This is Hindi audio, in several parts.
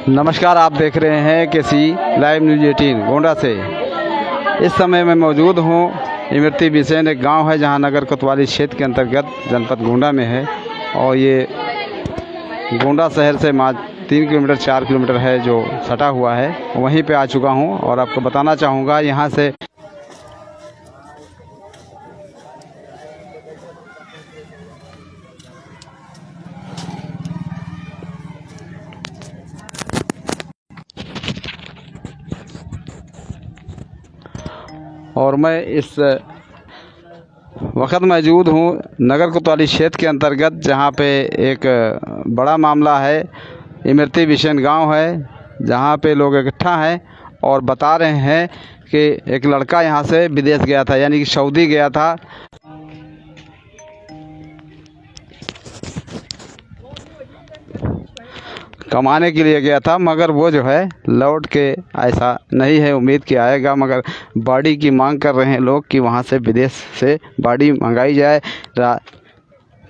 नमस्कार, आप देख रहे हैं केसी लाइव न्यूज़ 18 गोंडा से। इस समय मैं मौजूद हूँ इमरती बिसेन, एक गांव है जहां नगर कोतवाली क्षेत्र के अंतर्गत जनपद गोंडा में है। और ये गोंडा शहर से 3 किलोमीटर 4 किलोमीटर है जो सटा हुआ है, वहीं पे आ चुका हूं और आपको बताना चाहूँगा यहाँ से और मैं इस वक्त मौजूद हूँ नगर कोतवाली क्षेत्र के अंतर्गत, जहाँ पे एक बड़ा मामला है। इमरती बिसेन गांव है जहाँ पे लोग इकट्ठा हैं और बता रहे हैं कि एक लड़का यहाँ से विदेश गया था, यानी कि सऊदी गया था। कमाने के लिए गया था, मगर वो जो है लौट के ऐसा नहीं है उम्मीद कि आएगा। मगर बॉडी की मांग कर रहे हैं लोग कि वहाँ से विदेश से बॉडी मंगाई जाए।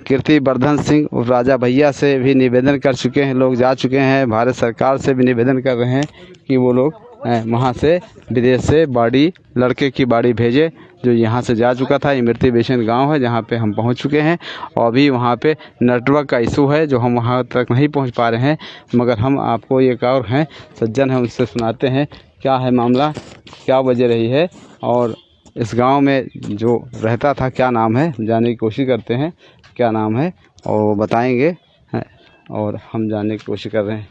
कीर्तिवर्धन सिंह और राजा भैया से भी निवेदन कर चुके हैं, लोग जा चुके हैं। भारत सरकार से भी निवेदन कर रहे हैं कि वो लोग वहाँ से विदेश से बॉडी, लड़के की बॉडी भेजे जो यहाँ से जा चुका था। इमरती बिसेन गांव है जहाँ पे हम पहुँच चुके हैं और अभी वहाँ पे नेटवर्क का इशू है जो हम वहाँ तक नहीं पहुँच पा रहे हैं। मगर हम आपको एक और हैं सज्जन हैं, उनसे सुनाते हैं क्या है मामला, क्या वजह रही है और इस गांव में जो रहता था क्या नाम है, जानने की कोशिश करते हैं क्या नाम है और वो बताएंगे और हम जानने की कोशिश कर रहे हैं।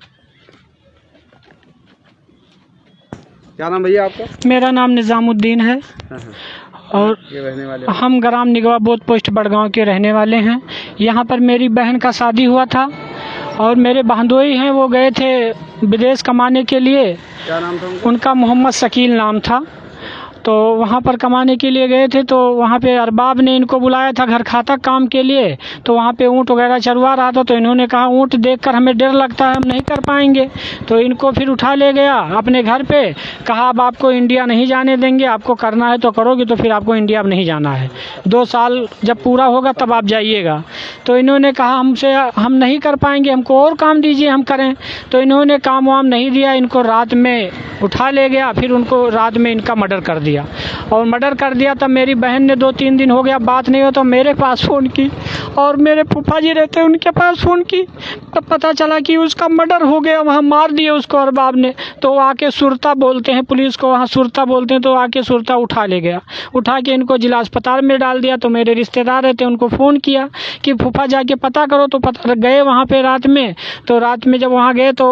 क्या नाम भैया आपका? मेरा नाम निज़ामुद्दीन है और रहने वाले हम ग्राम निगवा बोध पोस्ट बड़गांव के रहने वाले हैं। यहाँ पर मेरी बहन का शादी हुआ था और मेरे बहनोई हैं, वो गए थे विदेश कमाने के लिए। क्या नाम था उनका मोहम्मद शकील नाम था। तो वहाँ पर कमाने के लिए गए थे, तो वहाँ पे अरबाब ने इनको बुलाया था घर खाता काम के लिए। तो वहाँ पे ऊँट वगैरह चरवा रहा था, तो इन्होंने कहा ऊँट देखकर हमें डर लगता है, हम नहीं कर पाएंगे। तो इनको फिर उठा ले गया अपने घर पे, कहा अब आपको इंडिया नहीं जाने देंगे, आपको करना है तो करोगे, तो फिर आपको इंडिया अब नहीं जाना है, 2 साल जब पूरा होगा तब आप जाइएगा। तो इन्होंने कहा हमसे हम नहीं कर पाएंगे, हमको और काम दीजिए हम करें। तो इन्होंने काम वाम नहीं दिया, इनको रात में उठा ले गया, फिर उनको रात में इनका मर्डर कर दिया। और मर्डर कर दिया तब मेरी बहन ने 2-3 दिन हो गया बात नहीं हो, तो मेरे पास फ़ोन की और मेरे फूफा जी रहते हैं उनके पास फ़ोन की। तब पता चला कि उसका मर्डर हो गया, वहाँ मार दिए उसको अरबाब ने। तो आके सुरता बोलते हैं, पुलिस को वहाँ सुरता बोलते हैं, तो आके सुरता उठा ले गया, उठा के इनको जिला अस्पताल में डाल दिया। तो मेरे रिश्तेदार रहते उनको फ़ोन किया कि फूफा जाके पता करो, तो पता गए वहाँ पे रात में। तो रात में जब वहाँ गए तो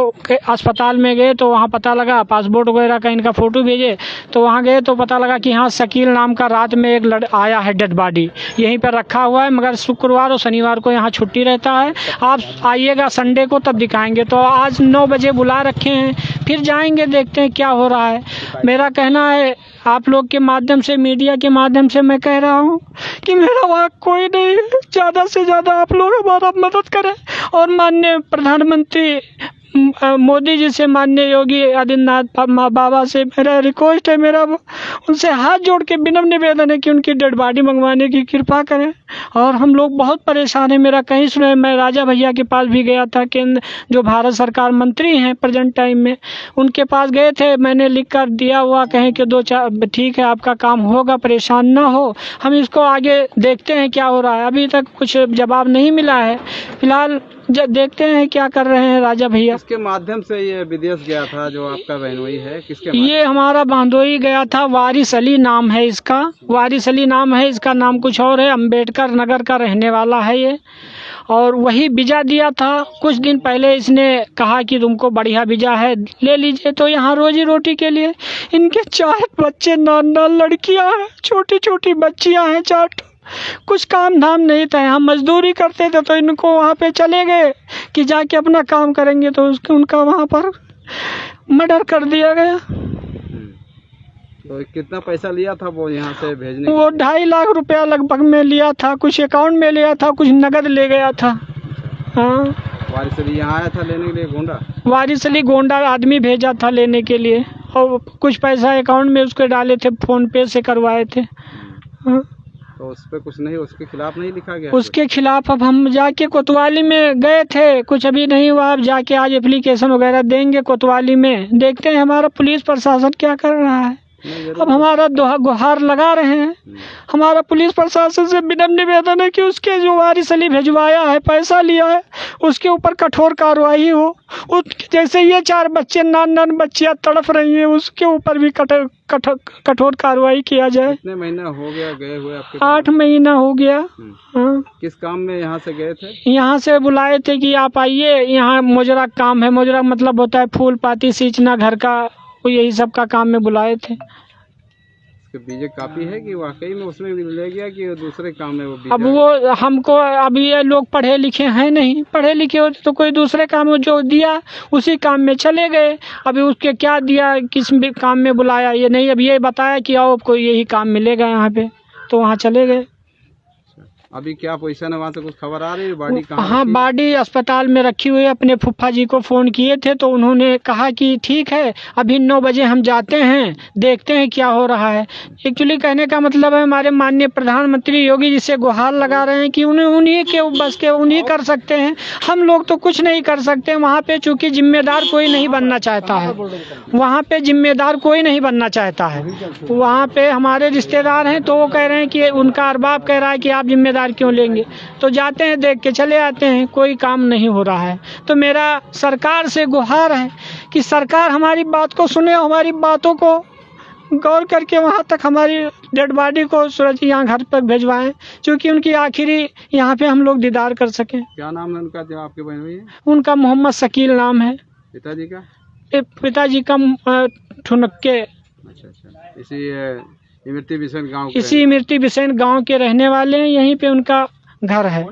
अस्पताल में गए तो वहाँ पता लगा, पासपोर्ट वगैरह का इनका फ़ोटो भेजे, तो वहाँ गए तो पता लगा कि हाँ शकील नाम का रात में एक आया है, डेड बॉडी यहीं पर रखा हुआ है। मगर शुक्रवार और शनिवार को यहाँ छुट्टी रहता है, आप आइएगा संडे को तब दिखाएंगे। तो आज 9 बजे बुला रखे हैं, फिर जाएंगे, देखते हैं क्या हो रहा है। मेरा कहना है आप लोग के माध्यम से, मीडिया के माध्यम से मैं कह रहा हूँ कि मेरा वहाँ कोई नहीं, ज़्यादा से ज़्यादा आप लोग हमारा मदद करें। और माननीय प्रधानमंत्री मोदी जी से, माननीय योगी आदित्यनाथ बाबा से मेरा रिक्वेस्ट है, मेरा उनसे हाथ जोड़ के विनम्र निवेदन है कि उनकी डेड बॉडी मंगवाने की कृपा करें। और हम लोग बहुत परेशान हैं, मेरा कहीं सुने। मैं राजा भैया के पास भी गया था, केंद्र जो भारत सरकार मंत्री हैं प्रेजेंट टाइम में, उनके पास गए थे, मैंने लिख कर दिया हुआ, कहें कि 2-4 ठीक है आपका काम होगा, परेशान ना हो, हम इसको आगे देखते हैं क्या हो रहा है। अभी तक कुछ जवाब नहीं मिला है, फिलहाल देखते हैं क्या कर रहे हैं राजा भैया। किसके माध्यम से ये विदेश गया था जो आपका बहनोई है? किसके ये हमारा बहनोई गया था, वारिस अली नाम है इसका, वारिस अली नाम है इसका, नाम कुछ और है, अम्बेडकर नगर का रहने वाला है ये। और वही वीज़ा दिया था कुछ दिन पहले, इसने कहा कि तुमको बढ़िया वीज़ा है ले लीजिए। तो यहाँ रोजी रोटी के लिए इनके 4 बच्चे, 9 लड़कियाँ हैं, छोटी छोटी बच्चियाँ हैं 4। कुछ काम धाम नहीं था, हम मजदूरी करते थे तो इनको वहाँ पे चले गए कि जाके अपना काम करेंगे, तो उसके उनका वहाँ पर मर्डर कर दिया गया। तो कितना पैसा लिया था वो यहाँ से भेजने वो 2.5 लाख रुपया लगभग में लिया था, कुछ अकाउंट में लिया था, कुछ नगद ले गया था। हाँ, वारिस अली यहाँ आया था लेने के लिए गोंडा? वारिस अली गोंडा आदमी भेजा था लेने के लिए, और कुछ पैसा अकाउंट में उसके डाले थे, फोन पे से करवाए थे। हाँ, तो उस पर कुछ नहीं, उसके खिलाफ नहीं लिखा गया? उसके खिलाफ अब हम जाके कोतवाली में गए थे, कुछ अभी नहीं हुआ। अब जाके आज एप्लीकेशन वगैरह देंगे कोतवाली में, देखते हैं हमारा पुलिस प्रशासन क्या कर रहा है। अब हमारा गुहार लगा रहे हैं। हमारा पुलिस प्रशासन से विनम्र निवेदन है कि उसके जो वारिस अली भिजवाया है, पैसा लिया है, उसके ऊपर कठोर कार्रवाई हो। जैसे ये 4 बच्चे नान बच्चियां तड़प रही हैं, उसके ऊपर भी कठोर कार्रवाई किया जाए। कितने महीना हो गया गए हुए आपके? 8 महीना हो गया। हाँ, किस काम में यहाँ से गए थे? यहाँ से बुलाए थे कि आप आइए, यहाँ मोजरा काम है। मोजरा मतलब होता है फूल पाती सींचना घर का, वो यही सब का काम में बुलाए थे। बीजे काफी है कि वाकई में उसमें ले गया कि दूसरे काम में वो बीजे? अब वो हमको, अभी ये लोग पढ़े लिखे हैं नहीं, पढ़े लिखे होते तो कोई दूसरे काम में जो दिया उसी काम में चले गए। अभी उसके क्या दिया, किस भी काम में बुलाया ये नहीं, अब ये बताया कि आओ आपको यही काम मिलेगा यहाँ पे, तो वहाँ चले गए। अभी क्या पोजीशन है वहाँ से, कुछ खबर आ रही है? बॉडी कहाँ? हाँ, बॉडी अस्पताल में रखी हुई है। अपने फूफा जी को फ़ोन किए थे तो उन्होंने कहा कि ठीक है, अभी 9 बजे हम जाते हैं, देखते हैं क्या हो रहा है। एक्चुअली कहने का मतलब है हमारे माननीय प्रधानमंत्री योगी जी से गुहार लगा रहे हैं कि उन्हीं के बस के उन्हीं कर सकते हैं, हम लोग तो कुछ नहीं कर सकते। वहाँ पे चूँकि जिम्मेदार कोई नहीं बनना चाहता है, वहाँ पे जिम्मेदार कोई नहीं बनना चाहता है। वहाँ पे हमारे रिश्तेदार हैं तो वो कह रहे हैं कि उनका अरबाब कह रहा है कि आप जिम्मेदार क्यों लेंगे, तो जाते हैं, देख के चले आते हैं, कोई काम नहीं हो रहा है। तो मेरा सरकार से गुहार है कि सरकार हमारी बात को सुने, हमारी बातों को गौर करके वहाँ तक हमारी डेड बॉडी को सुरक्षित यहाँ घर तक भिजवाएं, क्योंकि उनकी आखिरी यहाँ पे हम लोग दीदार कर सकें। क्या नाम है उनका जो आपके बहन हुई है? उनका मोहम्मद शकील नाम है। पिताजी का? पिताजी का ठुनक्के। अच्छा, इमरती बिसेन गांव इसी इमरती बिसेन गांव के रहने वाले हैं, यहीं पे उनका घर है।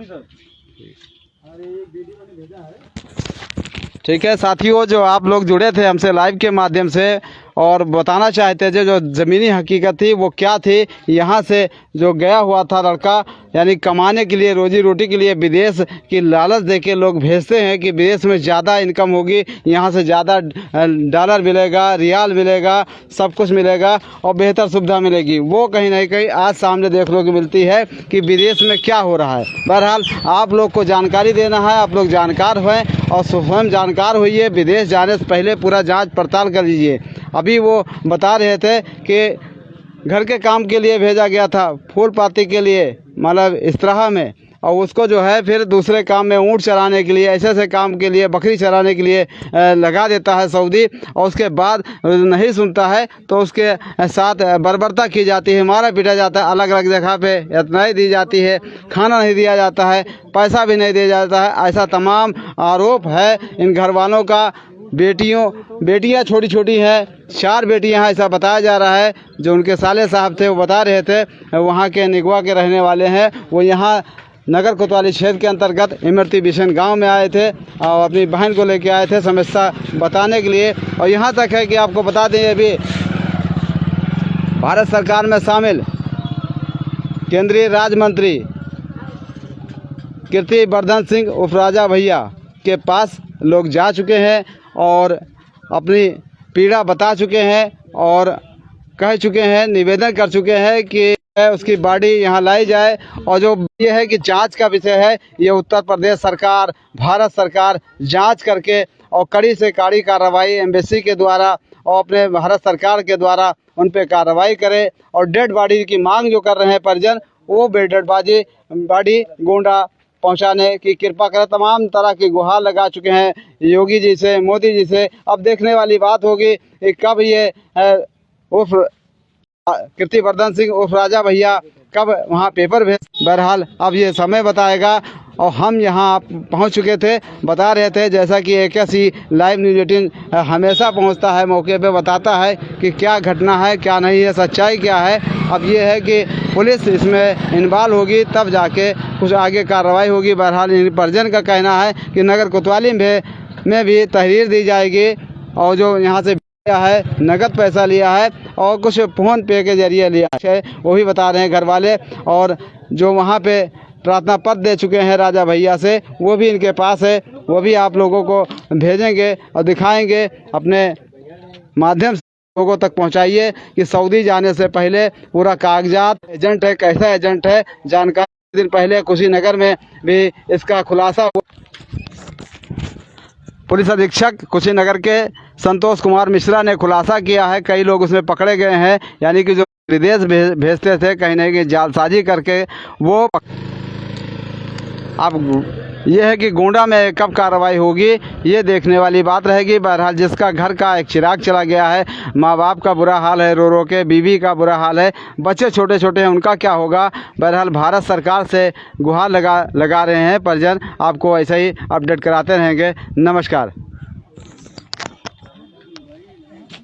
ठीक है साथियों, जो आप लोग जुड़े थे हमसे लाइव के माध्यम से और बताना चाहते थे जो ज़मीनी हकीकत थी वो क्या थी। यहाँ से जो गया हुआ था लड़का, यानी कमाने के लिए, रोजी रोटी के लिए विदेश की लालच देके लोग भेजते हैं कि विदेश में ज़्यादा इनकम होगी, यहाँ से ज़्यादा डॉलर मिलेगा, रियाल मिलेगा, सब कुछ मिलेगा और बेहतर सुविधा मिलेगी। वो कहीं ना कहीं आज सामने देखने को मिलती है कि विदेश में क्या हो रहा है। बहरहाल आप लोग को जानकारी देना है, आप लोग जानकार हुए और स्वयं जानकार होइए। विदेश जाने से पहले पूरा जाँच पड़ताल कर लीजिए। अभी वो बता रहे थे कि घर के काम के लिए भेजा गया था, फूल पाती के लिए, मतलब इस तरह में, और उसको जो है फिर दूसरे काम में, ऊँट चराने के लिए, ऐसे काम के लिए, बकरी चराने के लिए लगा देता है सऊदी, और उसके बाद नहीं सुनता है तो उसके साथ बर्बरता की जाती है, मारा पीटा जाता है, अलग अलग जगह पे इतनाई दी जाती है, खाना नहीं दिया जाता है, पैसा भी नहीं दिया जाता है। ऐसा तमाम आरोप है इन घर वालों का। बेटियां छोटी छोटी हैं, 4 बेटियां हैं ऐसा बताया जा रहा है। जो उनके साले साहब थे वो बता रहे थे, वहाँ के निगवा के रहने वाले हैं, वो यहाँ नगर कोतवाली क्षेत्र के अंतर्गत इमरती बिसेन गांव में आए थे और अपनी बहन को लेके आए थे समस्या बताने के लिए। और यहाँ तक है कि आपको बता दें, अभी भारत सरकार में शामिल केंद्रीय राज्य मंत्री कीर्तिवर्धन सिंह उर्फ राजा भैया के पास लोग जा चुके हैं और अपनी पीड़ा बता चुके हैं और कह चुके हैं, निवेदन कर चुके हैं कि उसकी बॉडी यहाँ लाई जाए। और जो ये है कि जांच का विषय है, ये उत्तर प्रदेश सरकार, भारत सरकार जांच करके और कड़ी से कड़ी कार्रवाई एम्बेसी के द्वारा और अपने भारत सरकार के द्वारा उन पे कार्रवाई करे। और डेड बॉडी की मांग जो कर रहे हैं परिजन, वो डेड बॉडी गोंडा पहुंचाने की कृपा करें। तमाम तरह की गुहार लगा चुके हैं योगी जी से, मोदी जी से। अब देखने वाली बात होगी कि कब ये उर्फ कीर्तिवर्धन सिंह उर्फ राजा भैया कब वहाँ पेपर भेज। बहरहाल अब ये समय बताएगा। और हम यहाँ पहुँच चुके थे, बता रहे थे जैसा कि AKC लाइव न्यूज़ 18 हमेशा पहुँचता है, मौके पे बताता है कि क्या घटना है क्या नहीं है, सच्चाई क्या है। अब ये है कि पुलिस इसमें इन्वॉल्व होगी तब जाके कुछ आगे कार्रवाई होगी। बहरहाल इन परिजन का कहना है कि नगर कोतवाली में भी तहरीर दी जाएगी और जो यहाँ से लिया है नगद पैसा लिया है और कुछ फ़ोन पे के जरिए लिया है, वो भी बता रहे हैं घर वाले। और जो वहाँ पे प्रार्थना पत्र दे चुके हैं राजा भैया से, वो भी इनके पास है, वो भी आप लोगों को भेजेंगे और दिखाएंगे। अपने माध्यम से लोगों तक पहुंचाइए कि सऊदी जाने से पहले पूरा कागजात, एजेंट है कैसा एजेंट है, जानकारी। दिन पहले कुशीनगर में भी इसका खुलासा हुआ। पुलिस अधीक्षक कुशीनगर के संतोष कुमार मिश्रा ने खुलासा किया है, कई लोग उसमें पकड़े गए हैं, यानी कि जो विदेश भेजते थे कहीं ना कहीं जालसाजी करके वो। अब यह है कि गोंडा में कब कार्रवाई होगी ये देखने वाली बात रहेगी। बहरहाल जिसका घर का एक चिराग चला गया है, माँ बाप का बुरा हाल है, रो रो के बीवी का बुरा हाल है, बच्चे छोटे छोटे हैं, उनका क्या होगा। बहरहाल भारत सरकार से गुहार लगा रहे हैं परिजन। आपको ऐसा ही अपडेट कराते रहेंगे। नमस्कार।